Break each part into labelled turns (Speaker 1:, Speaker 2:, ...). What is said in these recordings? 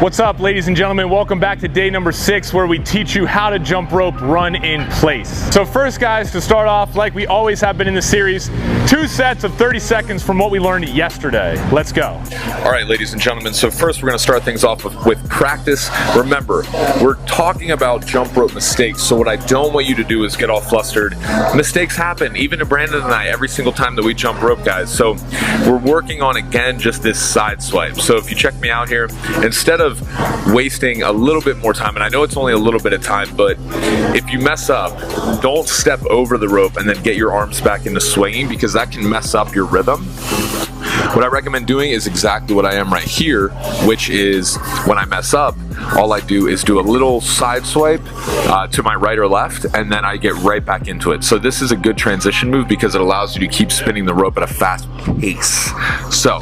Speaker 1: What's up, ladies and gentlemen? Welcome back to day number 6, where we teach you how to jump rope run in place. So first, guys, to start off, like we always have been in the series, 2 sets of 30 seconds from what we learned yesterday. Let's go.
Speaker 2: All right, ladies and gentlemen, so first we're going to start things off with practice. Remember, we're talking about jump rope mistakes, so what I don't want you to do is get all flustered. Mistakes happen, even to Brandon and I, every single time that we jump rope, guys. So we're working on, again, just this side swipe. So if you check me out here, instead of wasting a little bit more time, and I know it's only a little bit of time, but if you mess up, don't step over the rope and then get your arms back into swinging, because that can mess up your rhythm. What I recommend doing is exactly what I am right here, which is when I mess up, all I do is do a little side swipe to my right or left, and then I get right back into it. So this is a good transition move because it allows you to keep spinning the rope at a fast pace. So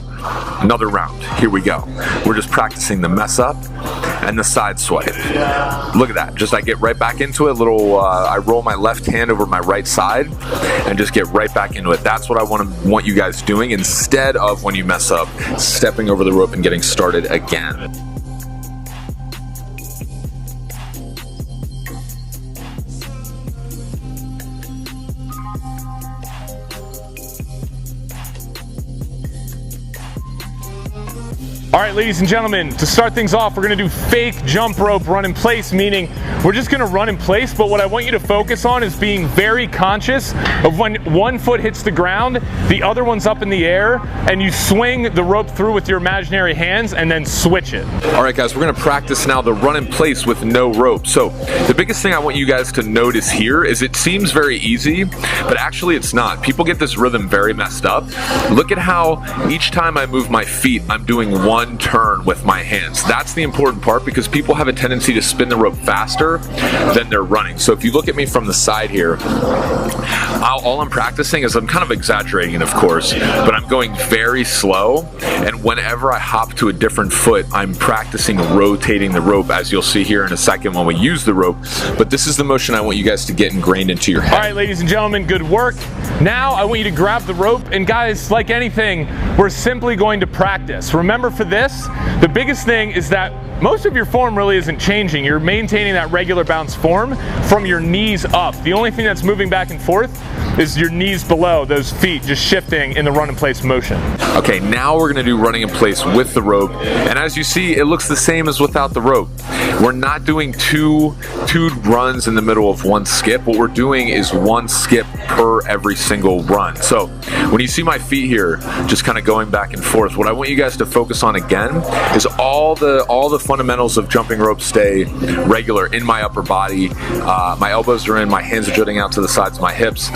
Speaker 2: another round, here we go. We're just practicing the mess up and the side swipe. Look at that, just I get right back into it. I roll my left hand over my right side and just get right back into it. That's what I want you guys doing, instead of when you mess up, stepping over the rope and getting started again.
Speaker 1: All right, ladies and gentlemen, to start things off, we're gonna do fake jump rope run in place, meaning we're just gonna run in place, but what I want you to focus on is being very conscious of when one foot hits the ground, the other one's up in the air, and you swing the rope through with your imaginary hands and then switch it.
Speaker 2: All right, guys, we're gonna practice now the run in place with no rope. So the biggest thing I want you guys to notice here is it seems very easy, but actually it's not. People get this rhythm very messed up. Look at how each time I move my feet, I'm doing one turn with my hands. That's the important part, because people have a tendency to spin the rope faster than they're running. So if you look at me from the side here, all I'm practicing is, I'm kind of exaggerating it, of course, but I'm going very slow, and whenever I hop to a different foot, I'm practicing rotating the rope, as you'll see here in a second when we use the rope. But this is the motion I want you guys to get ingrained into your head.
Speaker 1: All right, ladies and gentlemen, good work. Now I want you to grab the rope, and guys, like anything, we're simply going to practice. Remember, for this, the biggest thing is that most of your form really isn't changing. You're maintaining that regular bounce form from your knees up. The only thing that's moving back and forth is your knees below, those feet just shifting in the run in place motion.
Speaker 2: Okay, now we're gonna do running in place with the rope. And as you see, it looks the same as without the rope. We're not doing two runs in the middle of one skip. What we're doing is one skip per every single run. So when you see my feet here, just kind of going back and forth, what I want you guys to focus on again is all the fundamentals of jumping rope stay regular in my upper body. My elbows are in, my hands are jutting out to the sides of my hips.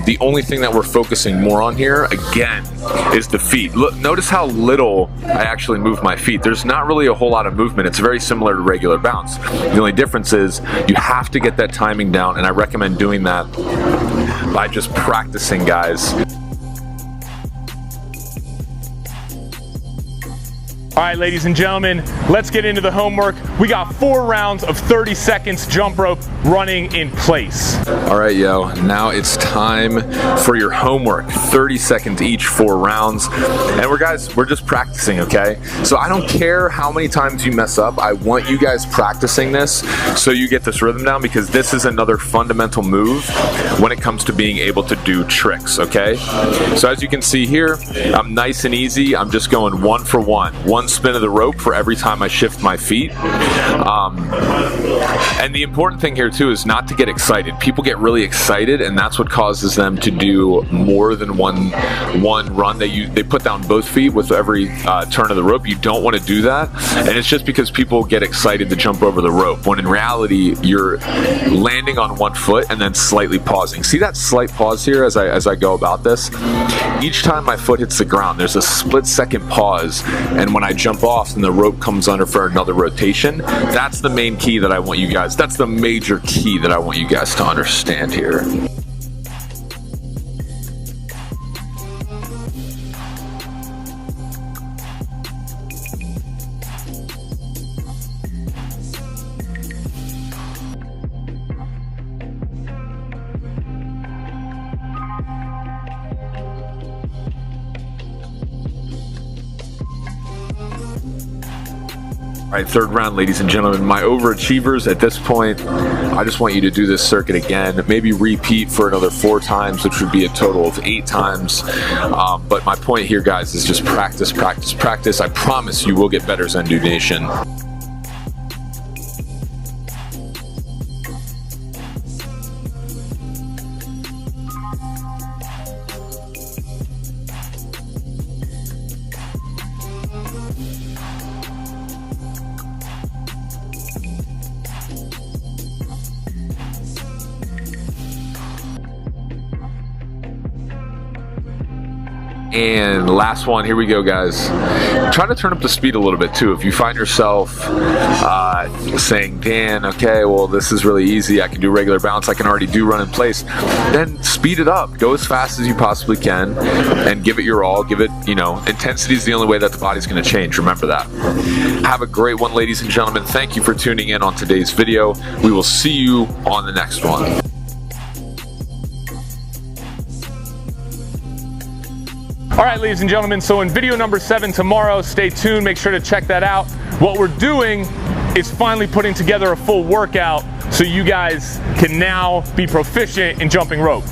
Speaker 2: The only thing that we're focusing more on here, again, is the feet. Look, notice how little I actually move my feet. There's not really a whole lot of movement. It's very similar to regular bounce. The only difference is you have to get that timing down, and I recommend doing that by just practicing, guys.
Speaker 1: All right, ladies and gentlemen, let's get into the homework. We got 4 rounds of 30 seconds jump rope running in place.
Speaker 2: All right, yo, now it's time for your homework. 30 seconds each, 4 rounds. And we're just practicing, okay? So I don't care how many times you mess up. I want you guys practicing this so you get this rhythm down, because this is another fundamental move when it comes to being able to do tricks, okay? So as you can see here, I'm nice and easy. I'm just going 1 for 1. One spin of the rope for every time I shift my feet. And the important thing here too is not to get excited. People get really excited, and that's what causes them to do more than one run. They put down both feet with every turn of the rope. You don't want to do that, and it's just because people get excited to jump over the rope, when in reality you're landing on one foot and then slightly pausing. See that slight pause here as I go about this? Each time my foot hits the ground, there's a split-second pause, and when I jump off and the rope comes under for another rotation, that's the main key that I want you guys, that's the major key that I want you guys to understand here. All right, third round, ladies and gentlemen. My overachievers at this point, I just want you to do this circuit again, maybe repeat for another 4 times, which would be a total of 8 times. But my point here, guys, is just practice, practice, practice. I promise you will get better, Zendu Nation. And last one, here we go, guys. Try to turn up the speed a little bit too. If you find yourself saying, Dan, okay, well, this is really easy, I can do regular bounce, I can already do run in place, then speed it up. Go as fast as you possibly can and give it your all. Give it, intensity is the only way that the body's going to change. Remember that. Have a great one, ladies and gentlemen. Thank you for tuning in on today's video. We will see you on the next one.
Speaker 1: All right, ladies and gentlemen, so in video number 7 tomorrow, stay tuned, make sure to check that out. What we're doing is finally putting together a full workout so you guys can now be proficient in jumping rope.